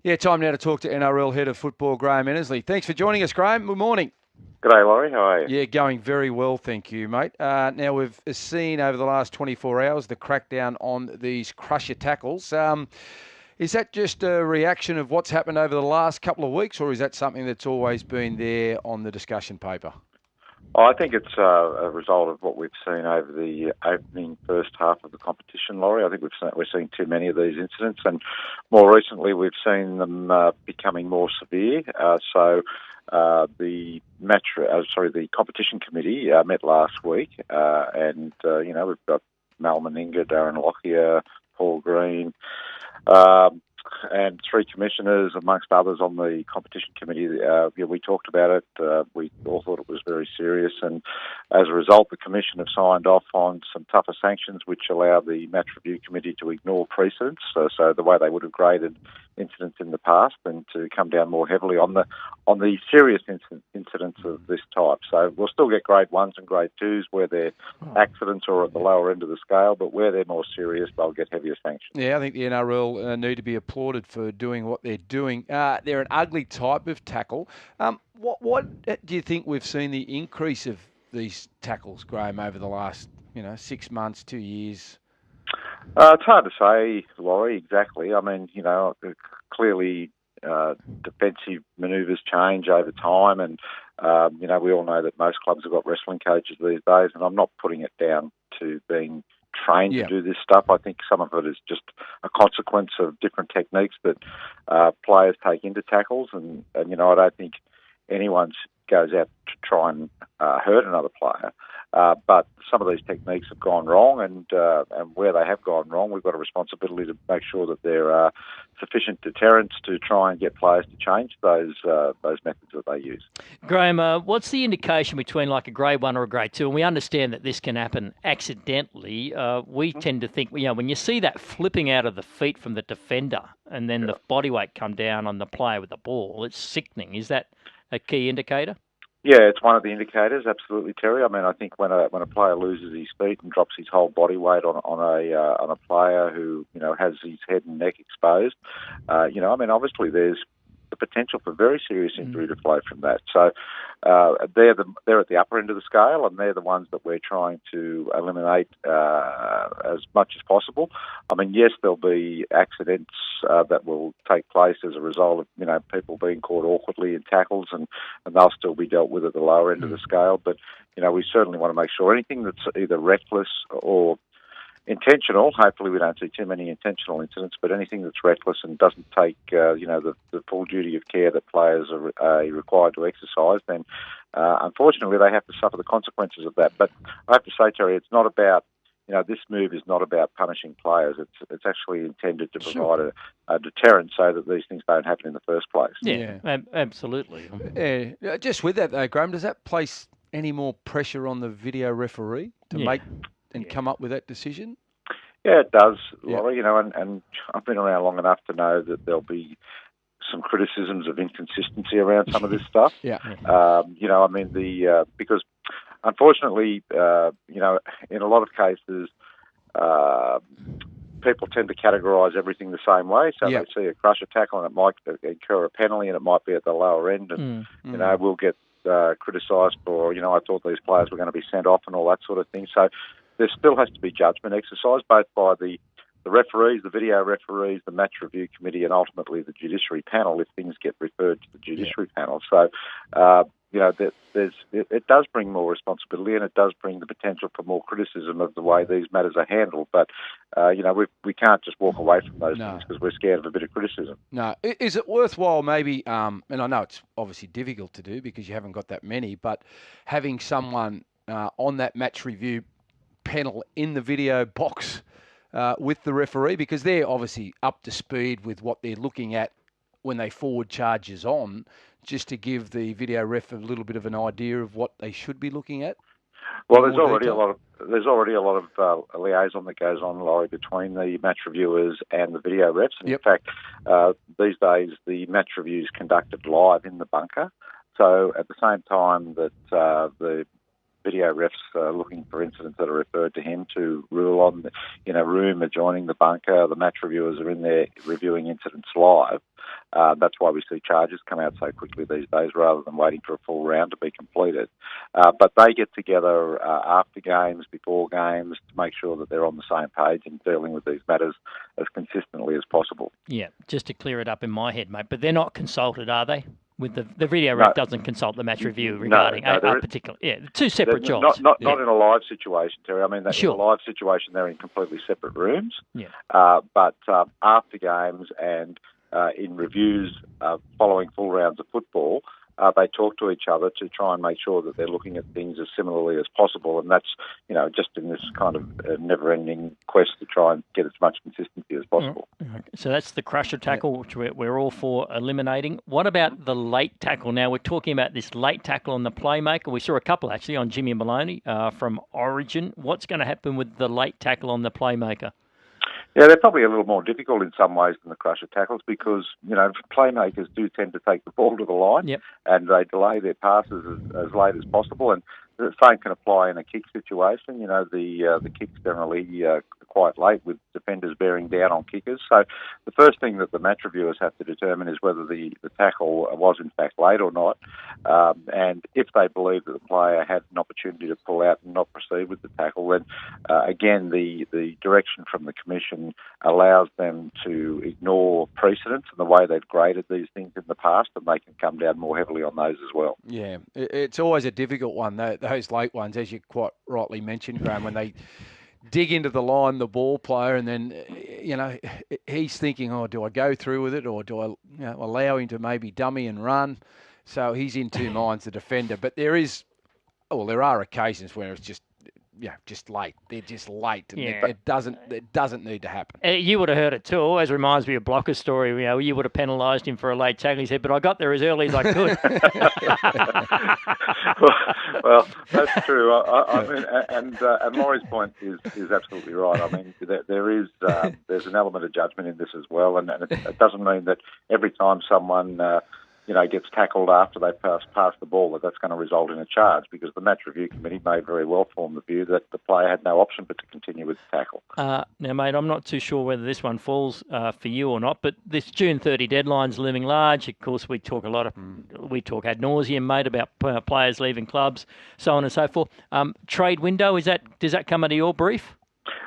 Yeah, time now to talk to NRL Head of Football, Graham Annesley. Thanks for joining us, Graham. Good morning. G'day, Laurie. How are you? Yeah, going very well, thank you, mate. Now, we've seen over the last 24 hours the crackdown on these crusher tackles. Is that just a reaction of what's happened over the last couple of weeks, or is that something that's always been there on the discussion paper? Oh, I think it's a result of what we've seen over the opening first half of the competition, Laurie. I think we're seeing too many of these incidents, and more recently we've seen them becoming more severe. The competition committee met last week, and we've got Mal Meninga, Darren Lockyer, Paul Green, and three commissioners, amongst others, on the competition committee. We talked about it. We all thought it was very serious, and as a result, the commission have signed off on some tougher sanctions, which allow the match review committee to ignore precedents. So the way they would have graded incidents in the past, and to come down more heavily on the serious incidents of this type. So we'll still get grade 1s and grade 2s where they're accidents or at the lower end of the scale, but where they're more serious, they'll get heavier sanctions. Yeah, I think the NRL need to be applauded for doing what they're doing. They're an ugly type of tackle. What do you think we've seen the increase of these tackles, Graham, over the last 6 months, 2 years? It's hard to say, Laurie, exactly. I mean, clearly defensive manoeuvres change over time, and we all know that most clubs have got wrestling coaches these days, and I'm not putting it down to being trained to do this stuff. I think some of it is just a consequence of different techniques that players take into tackles, and I don't think anyone goes out to try and hurt another player. But some of these techniques have gone wrong, and where they have gone wrong, we've got a responsibility to make sure that there are sufficient deterrents to try and get players to change those methods that they use. Graham, what's the indication between like a grade 1 or a grade 2? And we understand that this can happen accidentally. We tend to think, when you see that flipping out of the feet from the defender and then the body weight come down on the player with the ball, it's sickening. Is that a key indicator? Yeah, it's one of the indicators, absolutely, Terry. I mean, I think when a player loses his feet and drops his whole body weight on a player who has his head and neck exposed, obviously there's the potential for very serious injury to flow from that. So they're at the upper end of the scale, and they're the ones that we're trying to eliminate as much as possible. I mean, yes, there'll be accidents that will take place as a result of people being caught awkwardly in tackles, and they'll still be dealt with at the lower end of the scale. But we certainly want to make sure anything that's either reckless or intentional, hopefully we don't see too many intentional incidents, but anything that's reckless and doesn't take the full duty of care that players are required to exercise, then unfortunately they have to suffer the consequences of that. But I have to say, Terry, it's not about this move is not about punishing players. It's actually intended to provide a deterrent so that these things don't happen in the first place. Yeah. Absolutely. Yeah. Just with that though, Graham, does that place any more pressure on the video referee to make and come up with that decision? Yeah, it does, Laurie. And I've been around long enough to know that there'll be some criticisms of inconsistency around some of this stuff. Because unfortunately, in a lot of cases, people tend to categorise everything the same way. So they see a crusher tackle and it might incur a penalty, and it might be at the lower end, and we'll get criticised for I thought these players were going to be sent off and all that sort of thing. So there still has to be judgment exercised both by the referees, the video referees, the match review committee, and ultimately the judiciary panel if things get referred to the judiciary panel. So it does bring more responsibility, and it does bring the potential for more criticism of the way these matters are handled. But we can't just walk away from those things because we're scared of a bit of criticism. No. Is it worthwhile maybe, and I know it's obviously difficult to do because you haven't got that many, but having someone on that match review panel in the video box with the referee, because they're obviously up to speed with what they're looking at when they forward charges on, just to give the video ref a little bit of an idea of what they should be looking at? Well, there's already a lot of liaison that goes on, Laurie, between the match reviewers and the video refs. And in fact, these days the match review is conducted live in the bunker. So at the same time that the video refs looking for incidents that are referred to him to rule on in a room adjoining the bunker, the match reviewers are in there reviewing incidents live. That's why we see charges come out so quickly these days rather than waiting for a full round to be completed. But they get together after games, before games, to make sure that they're on the same page and dealing with these matters as consistently as possible. Yeah, just to clear it up in my head, mate. But they're not consulted, are they? With the video rep doesn't consult the match review regarding a particular. Yeah, two separate jobs. Not in a live situation, Terry. I mean, sure. In a live situation, they're in completely separate rooms. Yeah. But after games and in reviews following full rounds of football, they talk to each other to try and make sure that they're looking at things as similarly as possible. And that's, just in this kind of never-ending quest to try and get as much consistency as possible. So that's the crusher tackle, which we're all for eliminating. What about the late tackle? Now, we're talking about this late tackle on the playmaker. We saw a couple, actually, on Jimmy Maloney from Origin. What's going to happen with the late tackle on the playmaker? Yeah, they're probably a little more difficult in some ways than the crusher tackles because, playmakers do tend to take the ball to the line and they delay their passes as late as possible. And the same can apply in a kick situation. The kicks generally quite late with defenders bearing down on kickers. So the first thing that the match reviewers have to determine is whether the tackle was in fact late or not. And if they believe that the player had an opportunity to pull out and not proceed with the tackle, then again, the direction from the Commission allows them to ignore precedents and the way they've graded these things in the past, and they can come down more heavily on those as well. Yeah, it's always a difficult one, those late ones, as you quite rightly mentioned, Graham, when they dig into the line, the ball player, and then, he's thinking, do I go through with it or do I allow him to maybe dummy and run? So he's in two minds, the defender. But there are occasions where it's just late. They're just late, and it doesn't need to happen. You would have heard it too. Always reminds me of Blocker's story. You would have penalised him for a late tackle. He said, "But I got there as early as I could." well, that's true. I mean, and Laurie's point is absolutely right. I mean, there's an element of judgment in this as well, and it doesn't mean that every time someone gets tackled after they pass the ball, that's going to result in a charge, because the match review committee may very well form the view that the player had no option but to continue with the tackle. Now, mate, I'm not too sure whether this one falls for you or not, but this June 30 deadline's looming large. Of course, we talk ad nauseum, mate, about players leaving clubs, so on and so forth. Trade window, does that come under your brief?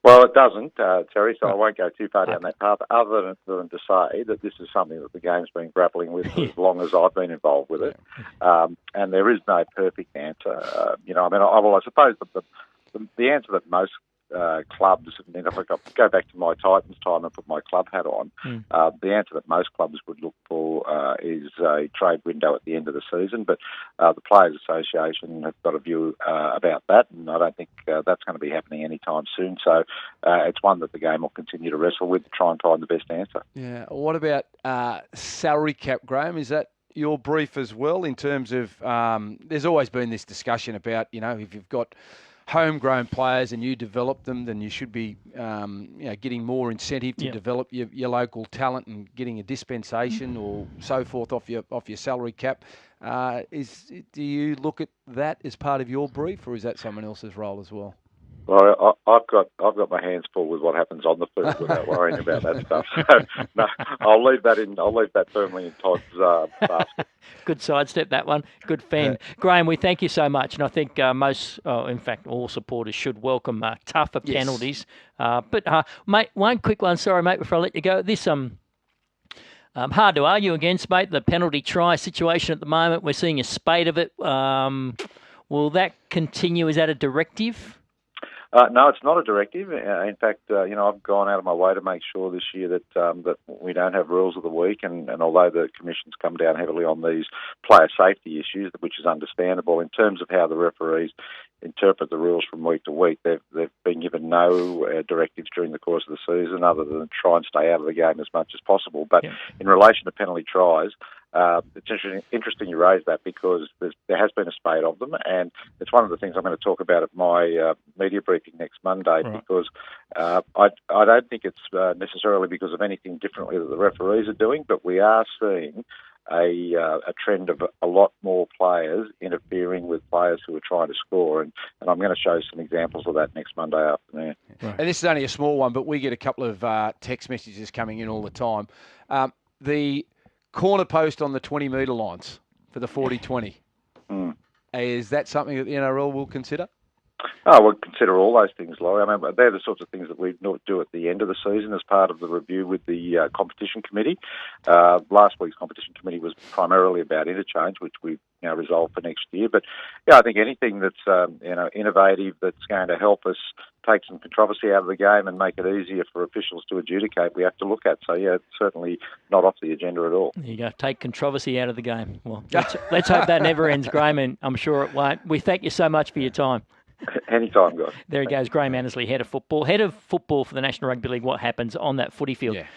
Well, it doesn't, Terry, so I won't go too far down that path, other than to say that this is something that the game's been grappling with for as long as I've been involved with it. And there is no perfect answer. I suppose the answer that most clubs, and if I go back to my Titans time and put my club hat on, the answer that most clubs would look for is a trade window at the end of the season. But the Players Association have got a view about that, and I don't think that's going to be happening anytime soon. So it's one that the game will continue to wrestle with to try and find the best answer. Yeah. What about salary cap, Graham? Is that your brief as well, in terms of there's always been this discussion about, if you've got homegrown players and you develop them, then you should be getting more incentive to develop your local talent and getting a dispensation or so forth off your salary cap. Do you look at that as part of your brief, or is that someone else's role as well? Well, I've got my hands full with what happens on the field without worrying about that stuff. So, no, I'll leave that firmly in Todd's basket. Good sidestep, that one. Good fan. Graham, we thank you so much, and I think all supporters should welcome tougher penalties. But mate, one quick one. Sorry, mate, before I let you go. This hard to argue against, mate. The penalty try situation at the moment, we're seeing a spate of it. Will that continue? Is that a directive? No, it's not a directive. In fact, I've gone out of my way to make sure this year that we don't have rules of the week. And although the Commission's come down heavily on these player safety issues, which is understandable, in terms of how the referees interpret the rules from week to week, they've been given no directives during the course of the season other than try and stay out of the game as much as possible. But in relation to penalty tries, it's interesting you raise that, because there has been a spate of them, and it's one of the things I'm going to talk about at my media briefing next Monday, because I don't think it's necessarily because of anything differently that the referees are doing, but we are seeing a trend of a lot more players interfering with players who are trying to score, and I'm going to show some examples of that next Monday afternoon. Right. And this is only a small one, but we get a couple of text messages coming in all the time. The corner post on the 20-metre lines for the 40-20. Mm. Is that something that the NRL will consider? Oh, we'll consider all those things, Laurie. I mean, they're the sorts of things that we do at the end of the season as part of the review with the competition committee. Last week's competition committee was primarily about interchange, which we've resolved for next year. But yeah, I think anything that's innovative, that's going to help us take some controversy out of the game and make it easier for officials to adjudicate, we have to look at. So yeah, it's certainly not off the agenda at all. There you go. Take controversy out of the game. Well, let's hope that never ends, Graham, and I'm sure it won't. We thank you so much for your time. Anytime, guys. There he goes, Graham Annesley, head of football for the National Rugby League. What happens on that footy field? Yeah.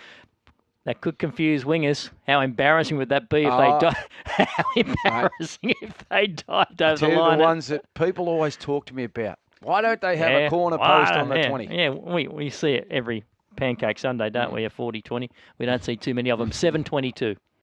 That could confuse wingers. How embarrassing would that be if they died? How embarrassing if they dived over the line. The ones that people always talk to me about. Why don't they have a corner post on the 20? Yeah, we see it every Pancake Sunday, don't we? A 40-20. We don't see too many of them. 7:22.